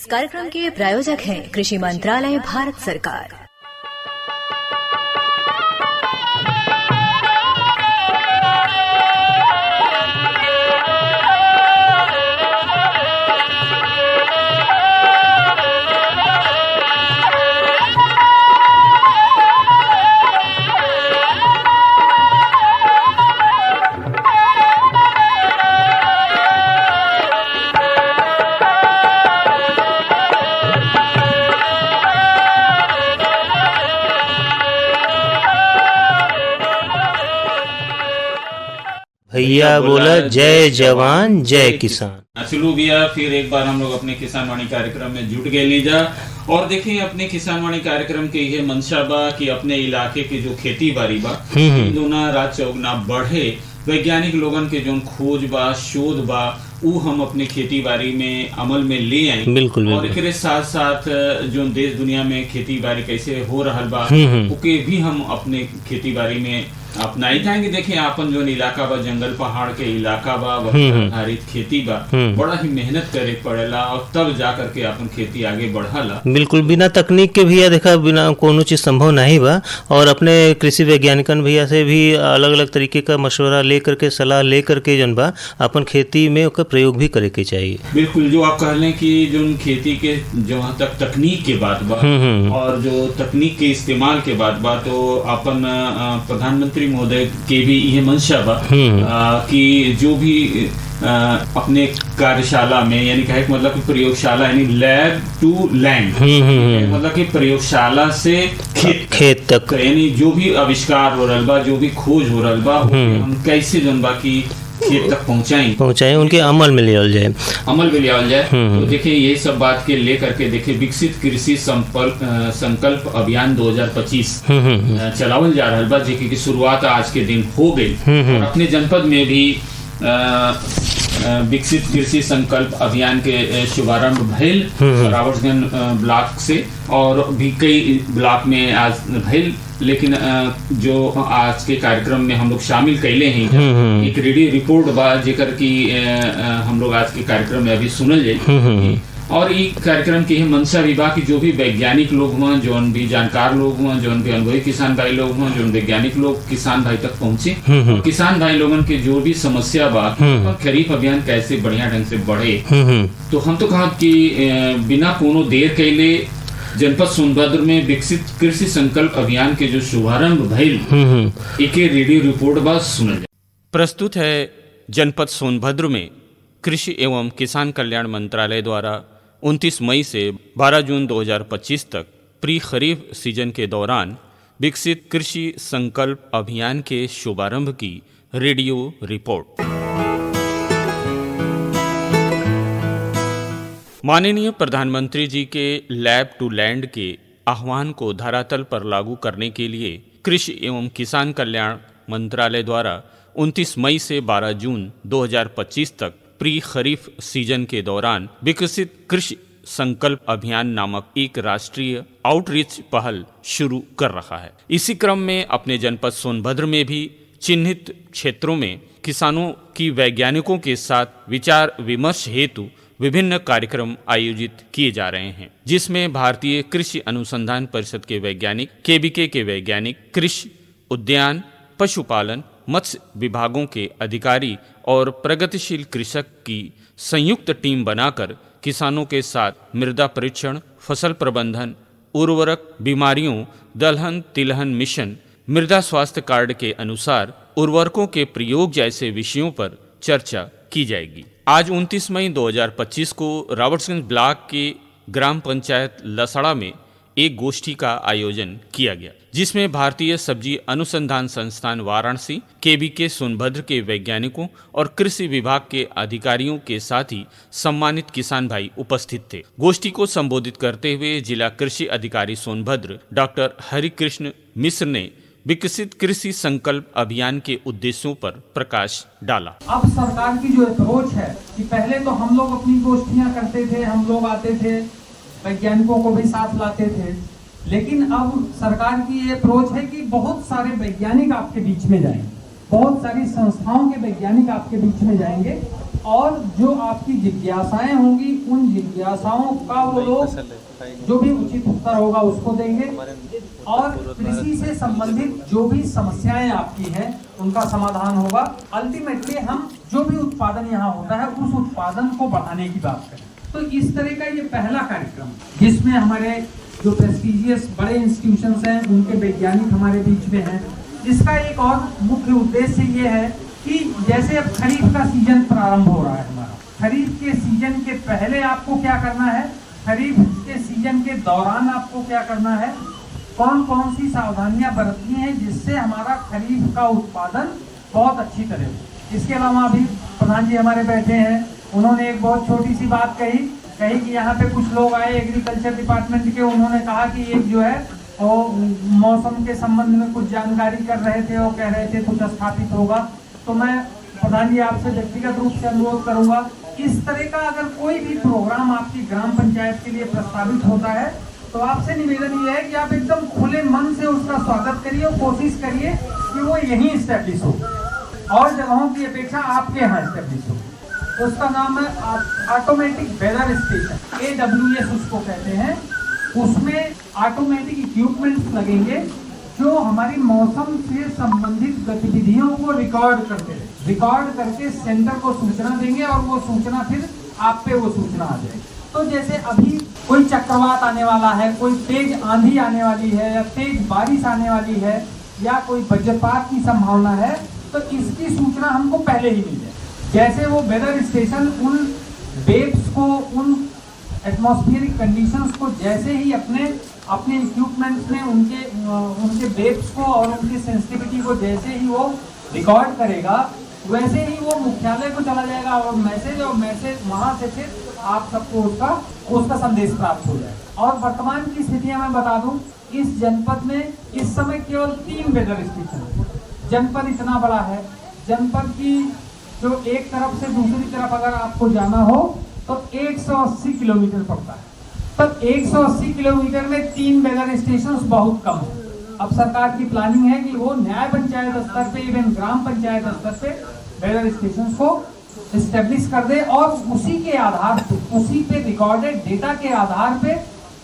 इस कार्यक्रम के प्रायोजक हैं कृषि मंत्रालय, भारत सरकार। भैया बोला जय जवान जय किसान। चलो भैया, फिर एक बार हम लोग अपने किसान वाणी कार्यक्रम में जुट गए लीजा। और देखिए, अपने किसान वाणी कार्यक्रम के ये मंशा बा कि अपने इलाके के जो खेती बाड़ी बा दोना रात चौगुना बढ़े। वैज्ञानिक लोगन के जो खोज बा, शोध बा, वो हम अपने खेती बाड़ी में अमल में ले आए। बिल्कुल, और एक साथ साथ जो देश दुनिया में खेती बाड़ी कैसे हो रहा बा उके भी हम अपने खेती बाड़ी में अपनाई जाएंगे। देखिए, आपन जो इलाका बा जंगल पहाड़ के इलाका बा, आधारित खेती बा, बड़ा ही मेहनत करे पड़ेला और तब जा करके अपन खेती आगे बढ़ाला। बिल्कुल, बिना तकनीक के भैया देखा बिना कोनो चीज संभव नहीं बा। और अपने कृषि वैज्ञानिकन भैया से भी अलग अलग तरीके का मशवरा ले करके, सलाह ले करके जन बा अपन खेती में उसका प्रयोग भी करे के चाहिए। बिल्कुल, जो आप कह लें कि जो खेती के जहाँ तक तकनीक के बात बा और जो तकनीक के इस्तेमाल के बात बा, तो अपन प्रधानमंत्री महोदय के भी ये मंशा बा कि जो भी अपने कार्यशाला में, यानी कहे मतलब कि प्रयोगशाला, यानी लैब टू लैंड, मतलब कि प्रयोगशाला से खेत तक, यानी जो भी आविष्कार हो रहा बा, जो भी खोज हो रहा बा, हम कैसे जन बा की खेत तक पहुंचाएं, उनके अमल में ले जाए। तो देखिए, ये सब बात के लेकर के देखिए विकसित कृषि संकल्प अभियान 2025 चलावल जा रहा बा, जेकी की शुरुआत आज के दिन हो गई। और अपने जनपद में भी विकसित कृषि संकल्प अभियान के शुभारंभ भइल रावर्सगंज ब्लॉक से, और भी कई ब्लॉक में आज भइल। लेकिन जो आज के कार्यक्रम में हम लोग शामिल कैले हैं, एक रेडियो रिपोर्ट बा जेकर की हम लोग आज के कार्यक्रम में अभी सुनल जाए। और ये कार्यक्रम की मंशा भी बा कि जो भी वैज्ञानिक लोग हुआ, जो भी जानकार लोग हुआ, जो भी अनुभवी किसान भाई लोग हुआ, जो वैज्ञानिक लोग किसान भाई तक पहुंचे, किसान भाई लोगन के जो भी समस्या बा और खरीफ अभियान कैसे बढ़िया ढंग से बढ़े। तो हम तो कहा कि बिना कोनो देर कैले जनपद सोनभद्र में विकसित कृषि संकल्प अभियान के जो शुभारंभ भइल, एक रेडियो रिपोर्ट बा सुनल जाए। प्रस्तुत है जनपद सोनभद्र में कृषि एवं किसान कल्याण मंत्रालय द्वारा 29 मई से 12 जून 2025 तक प्री खरीफ सीजन के दौरान विकसित कृषि संकल्प अभियान के शुभारंभ की रेडियो रिपोर्ट। माननीय प्रधानमंत्री जी के लैब टू लैंड के आह्वान को धरातल पर लागू करने के लिए कृषि एवं किसान कल्याण मंत्रालय द्वारा 29 मई से 12 जून 2025 तक प्री खरीफ सीजन के दौरान विकसित कृषि संकल्प अभियान नामक एक राष्ट्रीय आउटरीच पहल शुरू कर रहा है। इसी क्रम में अपने जनपद सोनभद्र में भी चिन्हित क्षेत्रों में किसानों की वैज्ञानिकों के साथ विचार विमर्श हेतु विभिन्न कार्यक्रम आयोजित किए जा रहे हैं, जिसमें भारतीय कृषि अनुसंधान परिषद के वैज्ञानिक, केबीके के वैज्ञानिक, कृषि, उद्यान, पशुपालन, मत्स्य विभागों के अधिकारी और प्रगतिशील कृषक की संयुक्त टीम बनाकर किसानों के साथ मृदा परीक्षण, फसल प्रबंधन, उर्वरक, बीमारियों, दलहन तिलहन मिशन, मृदा स्वास्थ्य कार्ड के अनुसार उर्वरकों के प्रयोग जैसे विषयों पर चर्चा की जाएगी। आज 29 मई 2025 को रावर्सगंज ब्लॉक के ग्राम पंचायत लसड़ा में एक गोष्ठी का आयोजन किया गया, जिसमें भारतीय सब्जी अनुसंधान संस्थान वाराणसी, केबीके सोनभद्र के वैज्ञानिकों और कृषि विभाग के अधिकारियों के साथ ही सम्मानित किसान भाई उपस्थित थे। गोष्ठी को संबोधित करते हुए जिला कृषि अधिकारी सोनभद्र डॉक्टर हरिकृष्ण मिश्र ने विकसित कृषि संकल्प अभियान के उद्देश्यों पर प्रकाश डाला। अब सरकार की जो अप्रोच है कि पहले तो हम लोग अपनी गोष्ठियां करते थे, हम लोग आते थे, वैज्ञानिकों को भी साथ लाते थे, लेकिन अब सरकार की ये अप्रोच है कि बहुत सारे वैज्ञानिक आपके बीच में जाएंगे, बहुत सारी संस्थाओं के वैज्ञानिक आपके बीच में जाएंगे और जो आपकी जिज्ञासाएं होंगी उन जिज्ञासाओं का वो लोग जो भी उचित उत्तर होगा उसको देंगे और कृषि से संबंधित जो भी समस्याएं आपकी हैं उनका समाधान होगा। अल्टीमेटली हम जो भी उत्पादन यहाँ होता है उस उत्पादन को बढ़ाने की बात करें। तो इस तरह का ये पहला कार्यक्रम जिसमें हमारे जो प्रेस्टीजियस बड़े इंस्टीट्यूशंस हैं उनके वैज्ञानिक हमारे बीच में हैं। इसका एक और मुख्य उद्देश्य ये है कि जैसे अब खरीफ का सीजन प्रारंभ हो रहा है हमारा, खरीफ के सीजन के पहले आपको क्या करना है, खरीफ के सीजन के दौरान आपको क्या करना है, कौन कौन सी सावधानियां बरतनी है जिससे हमारा खरीफ का उत्पादन बहुत अच्छी तरह हो। इसके अलावा अभी प्रधान जी हमारे बैठे हैं, उन्होंने एक बहुत छोटी सी बात कही कि यहाँ पे कुछ लोग आए एग्रीकल्चर डिपार्टमेंट के, उन्होंने कहा कि एक जो है वो मौसम के संबंध में कुछ जानकारी कर रहे थे और कह रहे थे कुछ स्थापित होगा। तो मैं प्रधान जी आपसे व्यक्तिगत रूप से अनुरोध करूंगा, इस तरह का अगर कोई भी प्रोग्राम आपकी ग्राम पंचायत के लिए प्रस्तावित होता है तो आपसे निवेदन ये है कि आप एकदम खुले मन से उसका स्वागत करिए और कोशिश करिए कि वो यहीं इस्टेब्लिश हो और जगहों की अपेक्षा आपके यहाँ इस्टेब्लिश हो। उसका नाम है ऑटोमेटिक वेदर स्टेशन, AWS उसको कहते हैं। उसमें ऑटोमेटिक इक्विपमेंट्स लगेंगे जो हमारी मौसम से संबंधित गतिविधियों को रिकॉर्ड करके सेंटर को सूचना देंगे और वो सूचना फिर आप पे वो सूचना आ जाएगी। तो जैसे अभी कोई चक्रवात आने वाला है, कोई तेज आंधी आने वाली है या तेज बारिश आने वाली है या कोई वज्रपात की संभावना है, तो इसकी सूचना हमको पहले ही मिल जाए। जैसे वो वेदर स्टेशन उन वेव्स को, उन एटमॉस्फेरिक कंडीशंस को जैसे ही अपने इक्विपमेंट्स में उनके वेव्स को और उनकी सेंसिटिविटी को जैसे ही वो रिकॉर्ड करेगा, वैसे ही वो मुख्यालय को चला जाएगा और मैसेज वहां से फिर आप सबको उसका संदेश प्राप्त हो जाएगा। और वर्तमान की स्थितियां मैं बता दूं, इस जनपद में इस समय केवल 3 वेदर स्टेशन। जनपद इतना बड़ा है, जनपद की जो एक तरफ से दूसरी तरफ अगर आपको जाना हो तो 180 किलोमीटर पड़ता है। तब 180 किलोमीटर में 3 वेदर स्टेशन बहुत कम है। अब सरकार की प्लानिंग है कि वो न्याय पंचायत स्तर पे, इवन ग्राम पंचायत स्तर पे वेदर स्टेशन को एस्टेब्लिश कर दे और उसी के आधार पे, उसी पे रिकॉर्डेड डेटा के आधार पे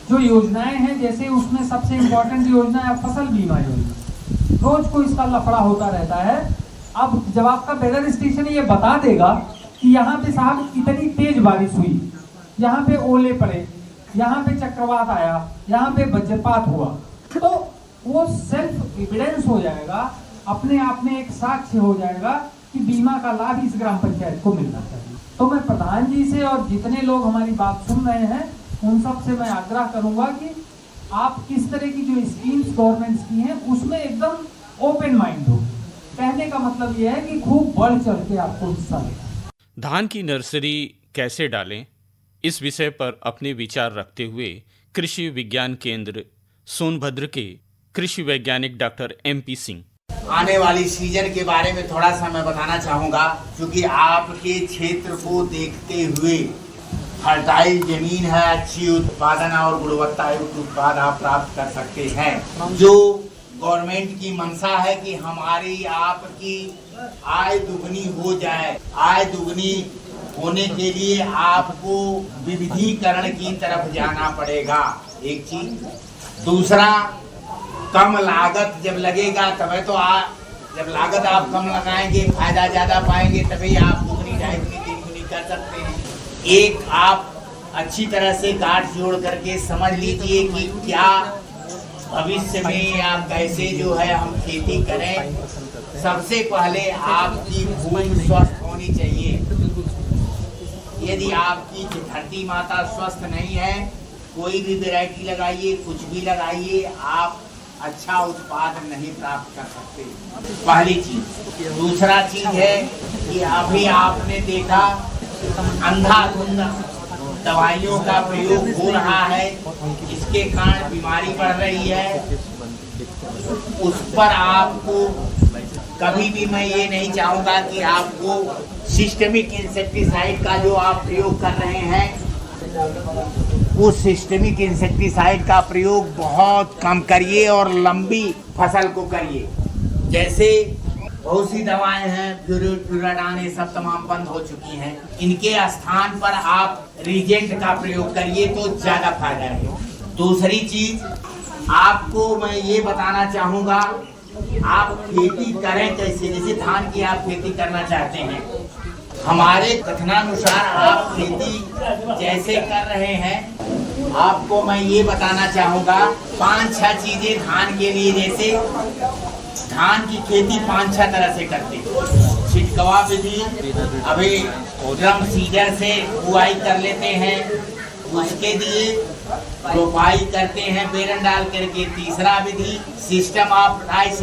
जो योजनाएं हैं, जैसे उसमें सबसे इम्पोर्टेंट योजना है फसल बीमा योजना। रोज को इसका लफड़ा होता रहता है। अब जब आपका वेदर स्टेशन ये बता देगा कि यहाँ पे साहब इतनी तेज बारिश हुई, यहाँ पे ओले पड़े, यहाँ पे चक्रवात आया, यहाँ पे वज्रपात हुआ, तो वो सेल्फ एविडेंस हो जाएगा, अपने आप में एक साक्ष्य हो जाएगा कि बीमा का लाभ इस ग्राम पंचायत को मिलना चाहिए। तो मैं प्रधान जी से और जितने लोग हमारी बात सुन रहे हैं उन सब से मैं आग्रह करूंगा कि आप इस तरह की जो स्कीम्स गवर्नमेंट की हैं उसमें एकदम ओपन माइंड हो। कहने का मतलब यह है कि खूब बढ़ चढ़ के आपको हिस्सा लेना। धान की नर्सरी कैसे डालें, इस विषय पर अपने विचार रखते हुए कृषि विज्ञान केंद्र सोनभद्र के कृषि वैज्ञानिक डॉक्टर MP सिंह आने वाली सीजन के बारे में थोड़ा सा मैं बताना चाहूँगा, क्योंकि आपके क्षेत्र को देखते हुए फर्टाइल जमीन है, अच्छी उत्पादन और गुणवत्तायुक्त उत्पाद आप प्राप्त कर सकते हैं। जो गवर्नमेंट की मंशा है कि हमारी आपकी आय दुगनी हो जाए, आय दुगनी होने के लिए आपको विविधीकरण की तरफ जाना पड़ेगा, एक चीज। दूसरा, कम लागत जब लगेगा तभी तो जब लागत आप कम लगाएंगे फायदा ज्यादा पाएंगे, तभी आप दुगनी ढाई गुनी 3 गुनी कर सकते हैं। एक, आप अच्छी तरह से गांठ जोड़ करके समझ लीजिए कि क्या भविष्य में आप कैसे जो है हम खेती करें। सबसे पहले आपकी भूमि स्वस्थ होनी चाहिए। यदि आपकी धरती माता स्वस्थ नहीं है, कोई भी वैरायटी लगाइए, कुछ भी लगाइए, आप अच्छा उत्पादन नहीं प्राप्त कर सकते, पहली चीज। दूसरा चीज है कि अभी आपने देखा अंधाधुंध दवाइयों का प्रयोग हो रहा है, इसके कारण बीमारी बढ़ रही है। उस पर आपको कभी भी मैं ये नहीं चाहूँगा कि आपको सिस्टमिक इंसेक्टिसाइड का जो आप प्रयोग कर रहे हैं, उस सिस्टमिक इंसेक्टिसाइड का प्रयोग बहुत कम करिए और लंबी फसल को करिए। जैसे बहुत सी दवाएं हैं, फ्यूराडान, ये सब तमाम बंद हो चुकी हैं। इनके स्थान पर आप रीजेंट का प्रयोग करिए तो ज्यादा फायदा रहेगा। दूसरी चीज आपको मैं ये बताना चाहूँगा, आप खेती करें कैसे। जैसे धान की आप खेती करना चाहते हैं, हमारे कथनानुसार आप खेती जैसे कर रहे हैं, आपको मैं ये बताना चाहूँगा 5-6 चीजें धान के लिए। जैसे धान की खेती 5-6 तरह से करते हैं। छिटकवा विधि, अभी ड्रम सीडर से बुआई कर लेते हैं, उसके लिए रोपाई करते हैं बेरन डाल करके। तीसरा विधि सिस्टम ऑफ राइस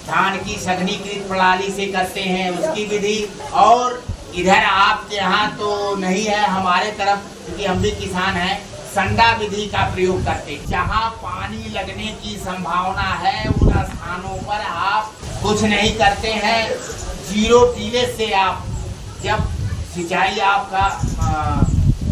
धान की सघनीकृत प्रणाली से करते हैं, उसकी विधि। और इधर आपके यहाँ तो नहीं है, हमारे तरफ क्योंकि हम भी किसान हैं, संडा विधि का प्रयोग करते हैं। जहाँ पानी लगने की संभावना है उन स्थानों पर आप कुछ नहीं करते हैं। जीरो टीलेज से आप जब सिंचाई आपका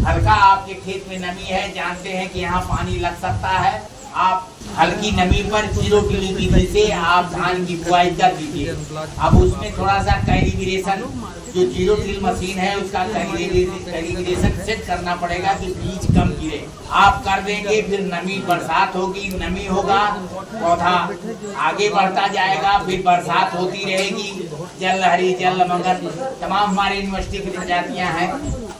हल्का, आपके खेत में नमी है, जानते हैं कि यहाँ पानी लग सकता है, आप हल्की नमी पर जीरो टिल विधि से आप धान की बुआई कर दीजिए। अब उसमें थोड़ा सा कैलिब्रेशन, जो जीरो टिल मशीन है उसका कैलिब्रेशन सेट करना पड़ेगा कि बीज कम गिरे। आप कर देंगे, फिर नमी, बरसात होगी, नमी होगा, पौधा आगे बढ़ता जाएगा, फिर बरसात होती रहेगी। जल लहरी, जल मंगल, तमाम हमारे यूनिवर्सिटी की प्रजातियां हैं,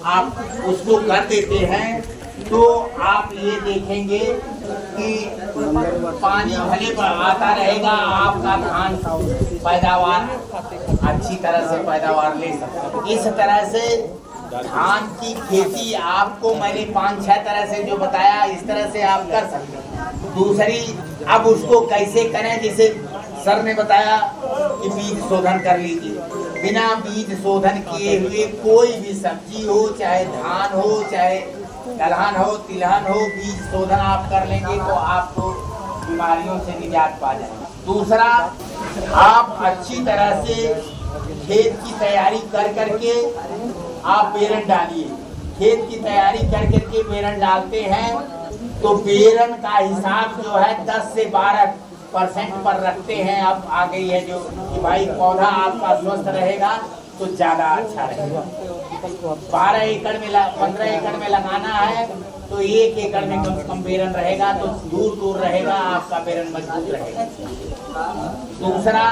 आप उसको कर देते हैं तो आप ये देखेंगे कि पानी भले आता रहेगा, आपका धान पैदावार अच्छी तरह से पैदावार ले सकता है। इस तरह से धान की खेती आपको मैंने 5-6 तरह से जो बताया, इस तरह से आप कर सकते हैं। दूसरी, अब उसको कैसे करें, जैसे सर ने बताया कि बीज शोधन कर लीजिए। बिना बीज शोधन किए हुए कोई भी सब्जी हो, चाहे धान हो, चाहे दलहन हो, तिलहन हो, बीज शोधन आप कर लेंगे तो आपको बीमारियों से निजात पा जाएंगे। दूसरा, आप अच्छी तरह से खेत की तैयारी कर करके आप बेरन डालिए। खेत की तैयारी कर करके बेरन डालते हैं तो बेरन का हिसाब जो है 10 से 12% पर रखते हैं। अब आ गई है जो कि भाई पौधा आपका स्वस्थ रहेगा तो ज्यादा अच्छा रहेगा। 12 एकड़ में 15 एकड़ में लगाना है तो 1 एकड़ में कम से कम बेरन रहेगा तो दूर दूर रहेगा, आपका बेरन मजबूत रहेगा। दूसरा,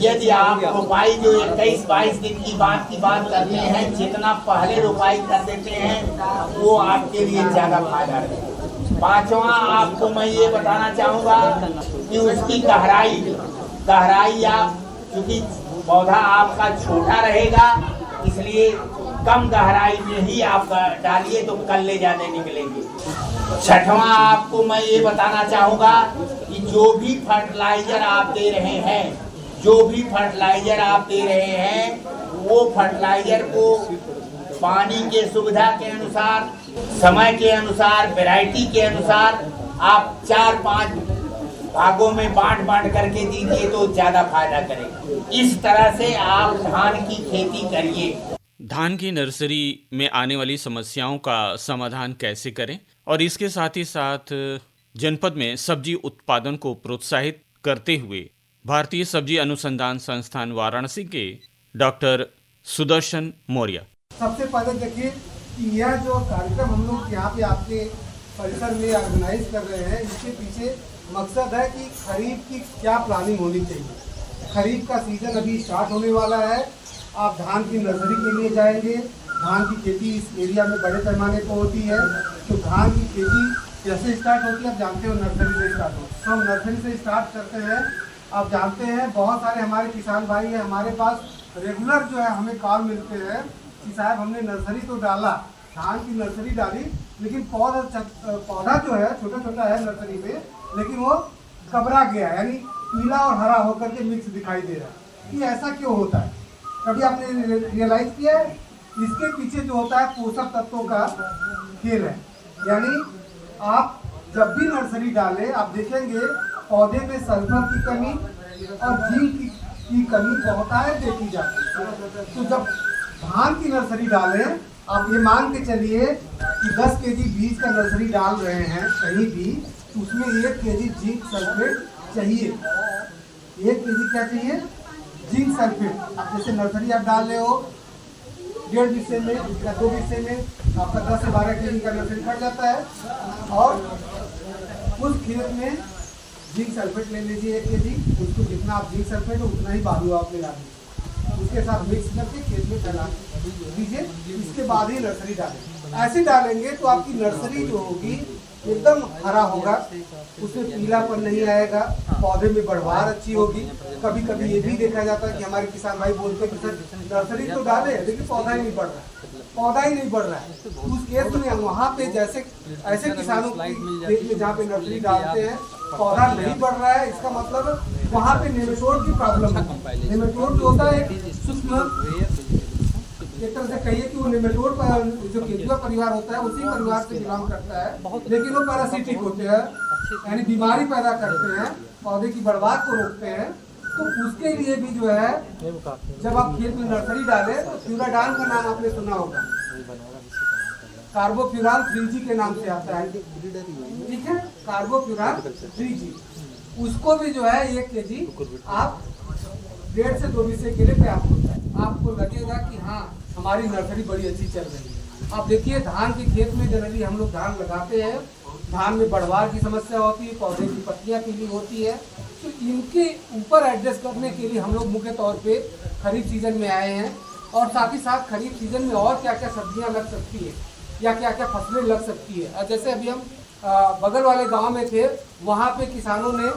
यदि आप रोपाई जो 21-22 दिन की बात करते हैं, जितना पहले रोपाई कर देते हैं वो आपके लिए ज्यादा फायदा रहेगा। 5वां, आपको मैं ये बताना चाहूँगा कि उसकी गहराई आप, क्योंकि पौधा आपका छोटा रहेगा इसलिए कम गहराई में ही आप डालिए तो कल्ले ज्यादा निकलेंगे। 6वां, आपको मैं ये बताना चाहूँगा कि जो भी फर्टिलाइजर आप दे रहे हैं वो फर्टिलाइजर को पानी के सुविधा के अनुसार, समय के अनुसार, वैरायटी के अनुसार आप 4-5 भागों में बांट करके दीजिए तो ज्यादा फायदा करेगा। इस तरह से आप धान की खेती करिए। धान की नर्सरी में आने वाली समस्याओं का समाधान कैसे करें और इसके साथ ही साथ जनपद में सब्जी उत्पादन को प्रोत्साहित करते हुए भारतीय सब्जी अनुसंधान संस्थान वाराणसी के डॉक्टर सुदर्शन मौर्य। सबसे पहले देखिए कि यह जो कार्यक्रम हम लोग यहाँ पे आपके परिसर में ऑर्गेनाइज कर रहे हैं, इसके पीछे मकसद है कि खरीफ की क्या प्लानिंग होनी चाहिए। खरीफ का सीजन अभी स्टार्ट होने वाला है। आप धान की नर्सरी के लिए जाएंगे। धान की खेती इस एरिया में बड़े पैमाने पर होती है, तो धान की खेती कैसे स्टार्ट होती है आप जानते हो, नर्सरी से स्टार्ट होती है। तो हम नर्सरी से स्टार्ट करते हैं। आप जानते हैं बहुत सारे हमारे किसान भाई हैं, हमारे पास रेगुलर जो है हमें कॉल मिलते हैं कि साहब हमने नर्सरी तो डाला, धान की नर्सरी डाली, लेकिन पौधा जो है छोटा छोटा है नर्सरी में, लेकिन वो घबरा गया, यानी पीला और हरा होकर के मिक्स दिखाई दे रहा है। ये ऐसा क्यों होता है, कभी आपने रियलाइज किया है? इसके पीछे जो होता है पोषक तत्वों का खेल है। यानी आप जब भी नर्सरी डालें आप देखेंगे पौधे में सल्फर की कमी और जिंक की कमी बहुतायत देखी जाती है। तो जब धान की नर्सरी डालें, आप ये मान के चलिए कि 10 केजी बीज का नर्सरी डाल रहे हैं कहीं भी, तो उसमें 1 केजी जिंक सल्फेट चाहिए। 1 केजी क्या चाहिए? Zinc sulphate. अब जैसे नर्सरी आप डाल रहे हो 1.5 बिस्से में या 2 बिस्से में आपका 10 से 12 केजी का नर्सरी पड़ जाता है। और उस खेत में जिंक सल्फेट ले लीजिए 1 केजी, उसको जितना आप जिंक सल्फेट हो उतना ही बालू आप मिला दीजिए, उसके साथ मिक्स करके खेत में फैला दीजिए। इसके बाद ही नर्सरी डालें। ऐसे डालेंगे तो आपकी नर्सरी जो होगी एकदम हरा होगा, उसमें पीलापन नहीं आएगा, पौधे में बढ़वार अच्छी होगी। कभी कभी ये भी देखा जाता है कि हमारे किसान भाई बोलते हैं कि सर नर्सरी तो डाले लेकिन पौधा ही नहीं बढ़ रहा है, पौधा ही नहीं बढ़ रहा है। उस केस में वहाँ पे जैसे ऐसे किसानों खेत में जहाँ पे नर्सरी डालते हैं पौधा नहीं बढ़ रहा है, इसका मतलब वहाँ पे नेमेटोड की प्रॉब्लम है। नेमेटोड जो होता है सूक्ष्म, एक तरह से कहिए कि वो नेमेटोड जो केंचुआ परिवार होता है उसी परिवार से बिलोंग करता है, लेकिन वो पैरासिटिक होते हैं, यानी बीमारी पैदा करते हैं, पौधे की बर्बाद को रोकते हैं। तो उसके लिए भी जो है जब आप खेत में नर्सरी डालें तो फ्यूराडान का नाम आपने सुना होगा, कार्बोफ्यूरान 3G के नाम से आता है, ठीक है, कार्बोफ्यूरान 3G। उसको भी जो है 1 केजी आप 1.5 से 2 बिस्से के लिए पर्याप्त होता है। आपको लगेगा कि हाँ हमारी नर्सरी बड़ी अच्छी चल रही है। आप देखिए धान के खेत में जनरली हम लोग धान लगाते हैं, धान में बढ़वार की समस्या होती है, पौधे की पत्तियां पीली होती है, तो इनके ऊपर एडजस्ट करने के लिए हम लोग मुख्य तौर पे खरीफ सीजन में आए हैं। और साथ ही साथ खरीफ सीजन में और क्या क्या सब्जियां लग सकती है या क्या क्या फसलें लग सकती है। और जैसे अभी हम बगल वाले गाँव में थे, वहाँ पे किसानों ने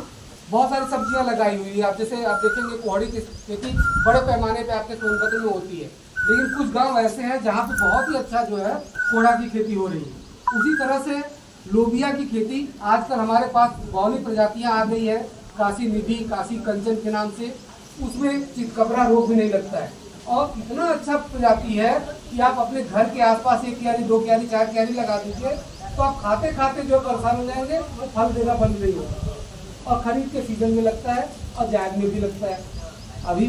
बहुत सारी सब्जियां लगाई हुई है। आप जैसे आप देखेंगे कोहड़ी की खेती बड़े पैमाने पे आपके सोनभद्र में होती है, लेकिन कुछ गांव ऐसे हैं जहां पे बहुत ही अच्छा जो है कोहड़ा की खेती हो रही है। उसी तरह से लोबिया की खेती आजकल हमारे पास बौनी प्रजातियां आ गई है, काशी निधि, काशी कंचन के नाम से, उसमें चितकबरा रोग भी नहीं लगता है। और इतना अच्छा प्रजाति है कि आप अपने घर के आसपास 1 क्यारी 2 क्यारी 4 क्यारी लगा दीजिए तो आप खाते खाते जो परेशान हो जाएंगे वो फल देना बंद नहीं होगा। और खरीफ के सीजन में लगता है और जायद में भी लगता है। अभी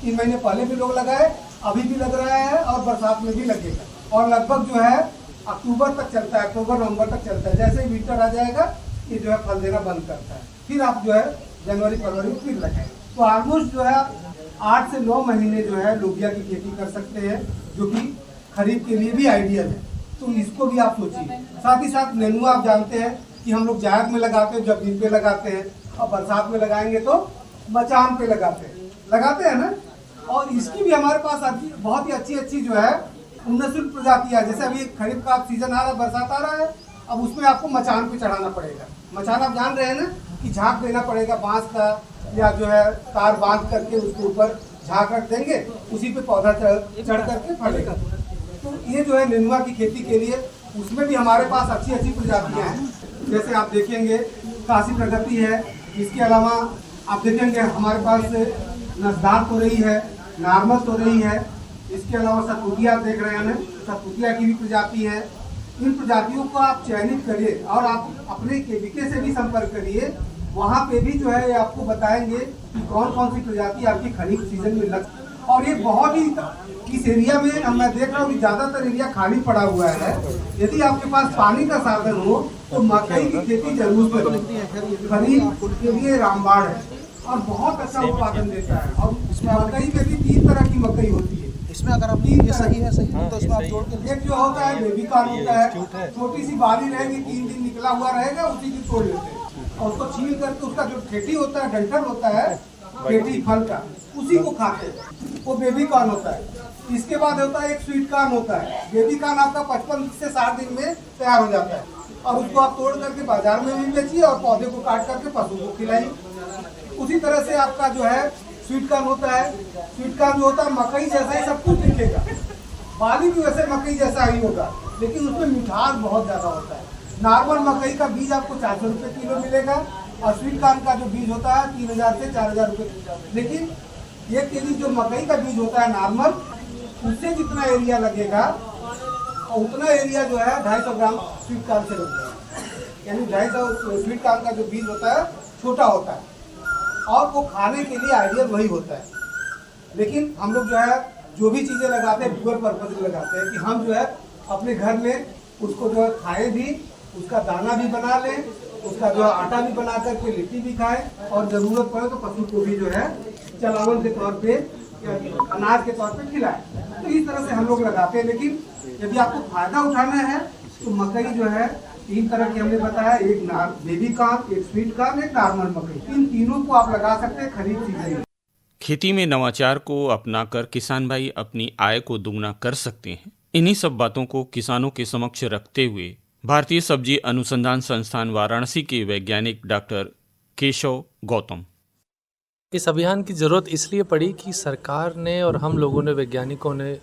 3 महीने पहले भी लोग लगाए, अभी भी लग रहा है और बरसात में भी लगेगा। और लगभग जो है अक्टूबर तक चलता है, अक्टूबर नवंबर तक चलता है। जैसे ही विंटर आ जाएगा ये जो है फल देना बंद करता है, फिर आप जो है जनवरी फरवरी में फिर लगाएंगे। तो ऑलमोस्ट जो है 8 से 9 महीने जो है लोबिया की खेती कर सकते हैं, जो कि खरीफ के लिए भी आइडियल है। तो इसको भी आप सोचिए। साथ ही साथ नेनुआ आप जानते हैं कि हम लोग जायद में लगाते हैं, जमीन पे लगाते हैं, और बरसात में लगाएंगे तो मचान पे लगाते हैं ना। और इसकी भी हमारे पास बहुत ही अच्छी जो है उन्नतशील प्रजातियां, जैसे अभी खरीफ का सीजन आ रहा है, बरसात आ रहा है, अब उसमें आपको मचान पे चढ़ाना पड़ेगा। मचान आप जान रहे हैं ना कि झाँक देना पड़ेगा बांस का, या जो है तार बांध करके उसके ऊपर झाँक रख देंगे, उसी पे पौधा चढ़ करके फलेगा। तो ये जो है नेनुआ की खेती के लिए उसमें भी हमारे पास अच्छी प्रजातियां हैं। जैसे आप देखेंगे काशी प्रगति है, इसके अलावा आप देखेंगे हमारे पास नजदार तो रही है, नॉर्मल तो रही है, इसके अलावा सतपुतिया आप देख रहे हैं ना, सतपुतिया की भी प्रजाति है। इन प्रजातियों को आप चयनित करिए और आप अपने केवीके से भी संपर्क करिए, वहाँ पे भी जो है आपको बताएंगे कि कौन कौन सी प्रजाति आपकी खरीफ सीजन में लग। और ये बहुत ही इस एरिया में मैं देख रहा हूँ कि ज्यादातर एरिया खाली पड़ा हुआ है। यदि आपके पास पानी का साधन हो तो मकई की खेती जरूर करें। खरीफ के लिए रामबाड़ है और बहुत अच्छा उत्पादन देता है। और मकई में भी 3 तरह की मकई होती है। इसमें अगर आप ये सही है तो इसमें आप जोड़ के एक जो होता है बेबी कॉर्न होता है, छोटी सी बाली रहेगी, 3 दिन निकला हुआ रहेगा, उसी की तोड़ लेते हैं और उसको छील करके उसका जो ठेठी होता है, डंठल होता है ठेठी फल का, उसी को खाते हैं, वो बेबी कॉर्न होता है। इसके बाद होता है एक स्वीट कॉर्न होता है। बेबी कॉर्न आपका 55 से 60 दिन में तैयार हो जाता है और उसको आप तोड़ करके बाजार में भी बेचिए और पौधे को काट करके पशु को खिलाइए। उसी तरह से आपका जो है स्वीट कॉर्न होता है। स्वीट कॉर्न जो होता है मकई जैसा ही सब कुछ दिखेगा, बाली भी वैसे मकई जैसा ही होगा, लेकिन उसमें मिठास बहुत ज्यादा होता है। नॉर्मल मकई का बीज आपको 400 रुपये किलो मिलेगा और स्वीट कॉर्न का जो बीज होता है 3000 से 4000 रुपये। लेकिन 1 केजी जो मकई का बीज होता है नॉर्मल, उससे जितना एरिया लगेगा उतना एरिया जो है 250 ग्राम स्वीट कॉर्न से लगेगा। यानी 250 स्वीट कॉर्न का जो बीज होता है छोटा होता है और वो खाने के लिए आइडियल वही होता है। लेकिन हम लोग जो है जो भी चीज़ें लगाते हैं डुअल पर्पज लगाते हैं कि हम जो है अपने घर में उसको जो है खाएं भी, उसका दाना भी बना लें, उसका जो है आटा भी बना करके लिट्टी भी खाएं और ज़रूरत पड़े तो पशु को भी जो है चलावन के तौर पे या अनाज के तौर पे खिलाएं। तो इस तरह से हम लोग लगाते हैं। लेकिन यदि आपको फायदा उठाना है तो मकई जो है 3 तरह की हमने बताया, एक बेबी कॉर्न, एक स्वीट कॉर्न, एक नॉर्मल मकई। इन तीनों को आप लगा सकते हैं खरीफ सीजन में। खेती में नवाचार को अपनाकर किसान भाई अपनी आय को दुगना कर सकते हैं। इन्हीं सब बातों को किसानों के समक्ष रखते हुए भारतीय सब्जी अनुसंधान संस्थान वाराणसी के वैज्ञानिक डॉक्टर केशव गौतम। इस अभियान की ज़रूरत इसलिए पड़ी कि सरकार ने और हम लोगों ने, वैज्ञानिकों ने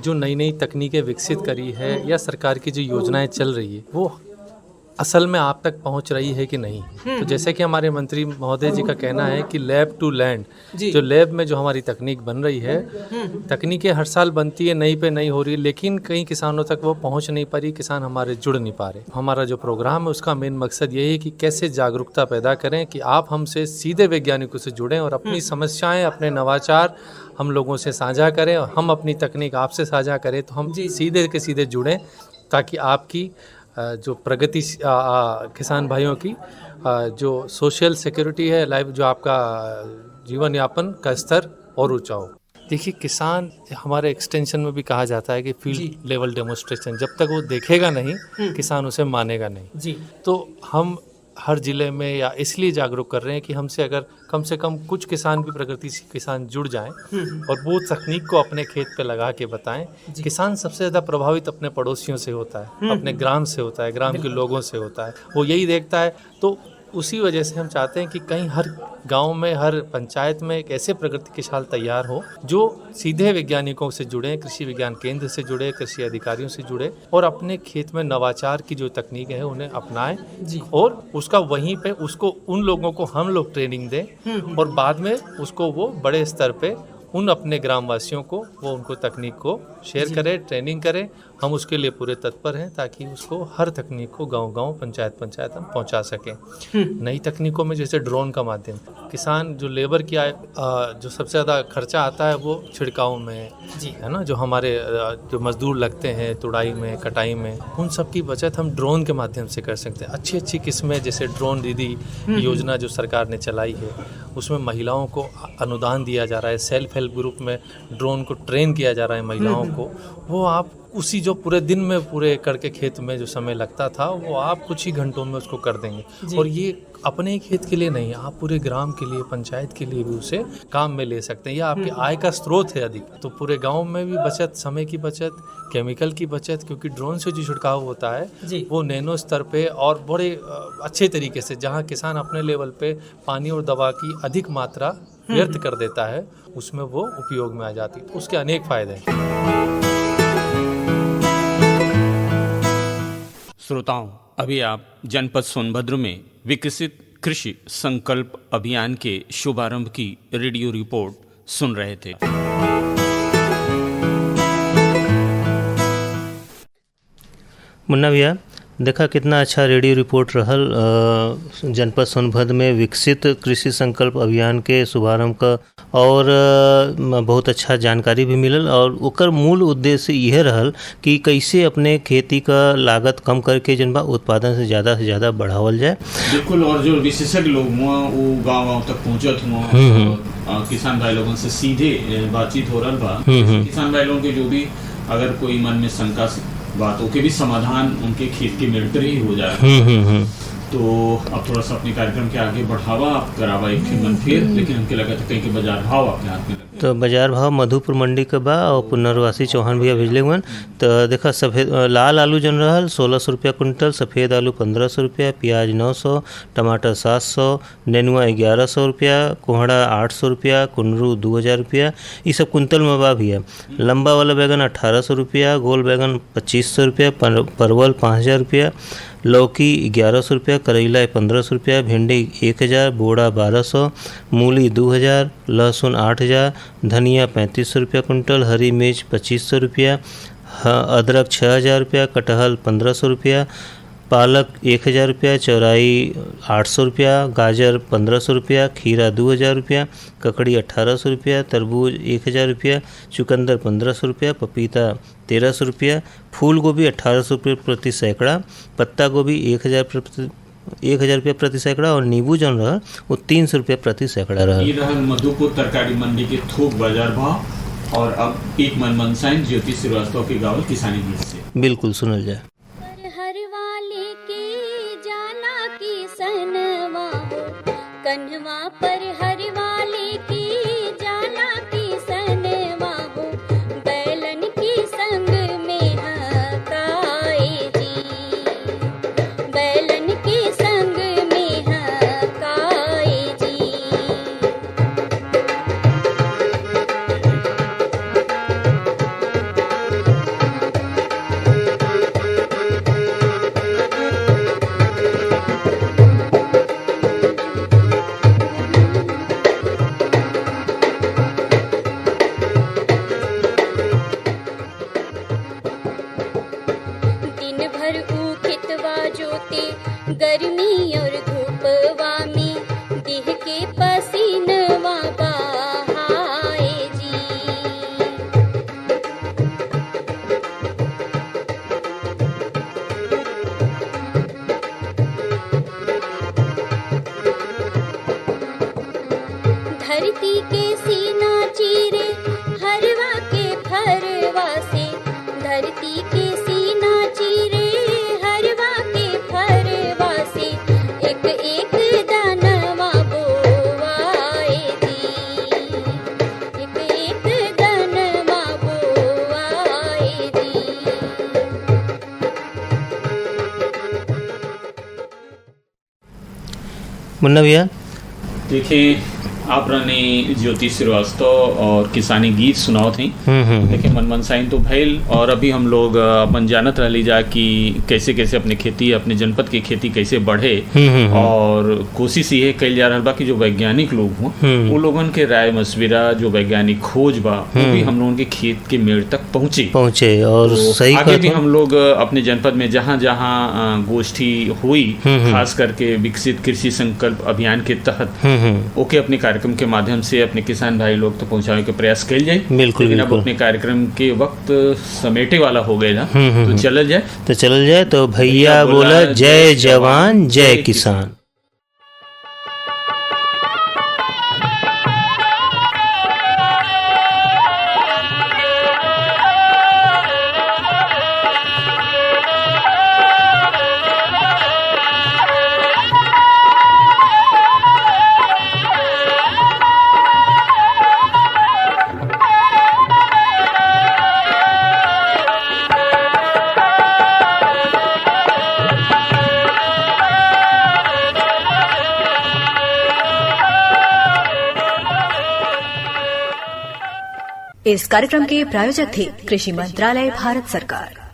जो नई नई तकनीकें विकसित करी है या सरकार की जो योजनाएं चल रही है वो असल में आप तक पहुंच रही है कि नहीं। तो जैसे कि हमारे मंत्री महोदय जी का कहना है कि लैब टू लैंड, जो लैब में जो हमारी तकनीक बन रही है, तकनीकें हर साल बनती है, नई पे नई हो रही है, लेकिन कई किसानों तक वो पहुंच नहीं पा रही, किसान हमारे जुड़ नहीं पा रहे। हमारा जो प्रोग्राम है उसका मेन मकसद यही है कि कैसे जागरूकता पैदा करें कि आप हमसे सीधे वैज्ञानिकों से जुड़ें और अपनी समस्याएँ, अपने नवाचार हम लोगों से साझा करें और हम अपनी तकनीक आपसे साझा करें, तो हम सीधे के सीधे जुड़ें ताकि आपकी जो प्रगति किसान भाइयों की जो सोशल सिक्योरिटी है, लाइफ जो आपका जीवन यापन का स्तर और ऊंचा हो। देखिए, किसान हमारे एक्सटेंशन में भी कहा जाता है कि फील्ड लेवल डेमोन्स्ट्रेशन, जब तक वो देखेगा नहीं किसान उसे मानेगा नहीं। तो हम हर ज़िले में या इसलिए जागरूक कर रहे हैं कि हमसे अगर कम से कम कुछ किसान भी प्रगतिशील किसान जुड़ जाएं और वो तकनीक को अपने खेत पे लगा के बताएं। किसान सबसे ज़्यादा प्रभावित अपने पड़ोसियों से होता है, अपने ग्राम से होता है, ग्राम के लोगों से होता है, वो यही देखता है। तो उसी वजह से हम चाहते हैं कि कहीं हर गांव में, हर पंचायत में एक ऐसे प्रगतिशील तैयार हो जो सीधे वैज्ञानिकों से जुड़े, कृषि विज्ञान केंद्र से जुड़े, कृषि अधिकारियों से जुड़े और अपने खेत में नवाचार की जो तकनीक है उन्हें अपनाएं और उसका वहीं पे उसको उन लोगों को हम लोग ट्रेनिंग दें और बाद में उसको वो बड़े स्तर पे उन अपने ग्रामवासियों को वो उनको तकनीक को शेयर करें, ट्रेनिंग करें। हम उसके लिए पूरे तत्पर हैं ताकि उसको हर तकनीक को गांव-गांव, पंचायत हम पहुंचा सकें। नई तकनीकों में जैसे ड्रोन का माध्यम, किसान जो लेबर की जो सबसे ज़्यादा खर्चा आता है वो छिड़काव में है ना, जो हमारे जो मजदूर लगते हैं तुड़ाई में, कटाई में, उन सब की बचत हम ड्रोन के माध्यम से कर सकते हैं। अच्छी अच्छी किस्में जैसे ड्रोन दीदी योजना जो सरकार ने चलाई है उसमें महिलाओं को अनुदान दिया जा रहा है, सेल्फ हेल्प ग्रुप में ड्रोन को ट्रेन किया जा रहा है महिलाओं को। वो आप उसी जो पूरे दिन में पूरे करके खेत में जो समय लगता था वो आप कुछ ही घंटों में उसको कर देंगे। और ये अपने खेत के लिए नहीं, आप पूरे ग्राम के लिए, पंचायत के लिए भी उसे काम में ले सकते हैं। यह आपकी आय का स्रोत है अधिक, तो पूरे गांव में भी बचत, समय की बचत, केमिकल की बचत, क्योंकि ड्रोन से जो छिड़काव होता है वो नैनो स्तर पे और बड़े अच्छे तरीके से, जहाँ किसान अपने लेवल पे पानी और दवा की अधिक मात्रा व्यर्थ कर देता है उसमें वो उपयोग में आ जाती है। तो उसके अनेक फायदे हैं। श्रोताओं, अभी आप जनपद सोनभद्र में विकसित कृषि संकल्प अभियान के शुभारंभ की रेडियो रिपोर्ट सुन रहे थे। मुन्ना भैया, देखा कितना अच्छा रेडियो रिपोर्ट रहल जनपद सोनभद्र में विकसित कृषि संकल्प अभियान के शुभारंभ का, और बहुत अच्छा जानकारी भी मिलल। और ओकर मूल उद्देश्य यह रहल कि कैसे अपने खेती का लागत कम करके जन बा उत्पादन से ज़्यादा बढ़ावल जाए। बिल्कुल, और जो विशेषज्ञ लोग हुआ वो गाँव तक पहुँचत हुआ, किसान भाई लोगों से सीधे बातचीत हो रहा बा। किसान भाई लोगों के जो भी अगर कोई मन में शंका बातों के भी समाधान उनके खेत के मिलकर ही हो जाए। तो अब थोड़ा सा अपने कार्यक्रम के आगे बढ़ावा आप करावा एक मन फिर, लेकिन हमके लगा था कहीं के बाजार भाव अपने हाथ में। तो बाजार भाव मधुपुर मंडी का बा और पुनर्वासी चौहान भैया भेजले हुए। तो देखा सफ़ेद लाल आलू जन रहल 1600 रुपया कुंटल, सफ़ेद आलू 1500 रुपया, प्याज 900, टमाटर 700, नेनुआ 1100 रुपया, कोहड़ा 800 रुपया, कुंदरू 2000 रुपया। ये सब कुंतल में बा भैया। लंबा वाला बैगन 1800 रुपया, गोल बैगन 2500 रुपया, परवल 5000 रुपया, लौकी 1100 रुपया, करेला 1500 रुपया, भिंडी 1000, बोड़ा 1200, मूली 2000, लहसुन 8000, धनिया 3500 रुपया कुंटल, हरी मिर्च 2500 रुपया, अदरक 6000 रुपया, कटहल 1500 रुपया, पालक 1000 रुपया, चौराई 800 रुपया, गाजर 1500 रुपया, खीरा 2000 रुपया, ककड़ी 1800 रुपया, तरबूज 1000 रुपया, चुकंदर 1500 रुपया, पपीता 1300 रुपया, फूल गोभी 1800 रुपये प्रति सैकड़ा, पत्ता गोभी 1000 ₹1000 प्रति सैकड़ा और नींबू जौन रहल वो ₹300 प्रति सैकड़ा रहल। ये रहल मधुपुर तरकारी मंडी के थोक बाजार भाव। और अब एक मनसाइन ज्योति श्रीवास्तव के गावल किसानी गीत से बिल्कुल सुनल जाए। कन्हवा पर हर वाले की जाला की सनवा हो, बैलन की संग में हकाए जी, बैलन की संग में हकाए जी। गर्मी और धूपवा में देह के पसीनवा बहाए जी। धरती के सीना चीरे हरवा के फरवा से, धरती के सीना चीरे हरवा के फरवा से, एक एक दानवा बोवाए जी, एक एक दानवा बोवाए जी। मुन्ना भैया देखिए, आप ने ज्योति श्रीवास्तव और किसानी गीत सुनाओ थे। देखिए मनसाइन तो भैल, और अभी हम लोग अपन जानत रह जा कि कैसे कैसे अपने खेती, अपने जनपद की खेती कैसे बढ़े, और कोशिश ये कल जा रहा बा कि जो वैज्ञानिक लोग हों वो लोगन के राय मशविरा, जो वैज्ञानिक खोज बा वो भी हम लोगों के खेत के मेड़ तक पहुँचे। और तो सही आगे भी हम लोग अपने जनपद में जहाँ जहाँ गोष्ठी हुई, खास करके विकसित कृषि संकल्प अभियान के तहत ओके अपने कार्यक्रम के माध्यम से अपने किसान भाई लोग तो पहुंचाने के प्रयास कल जाए। लेकिन अब अपने कार्यक्रम के वक्त समेटे वाला हो गए ना, तो चलल जाए। तो भैया बोला जय जवान जय किसान। इस कार्यक्रम के प्रायोजक थे कृषि मंत्रालय, भारत सरकार।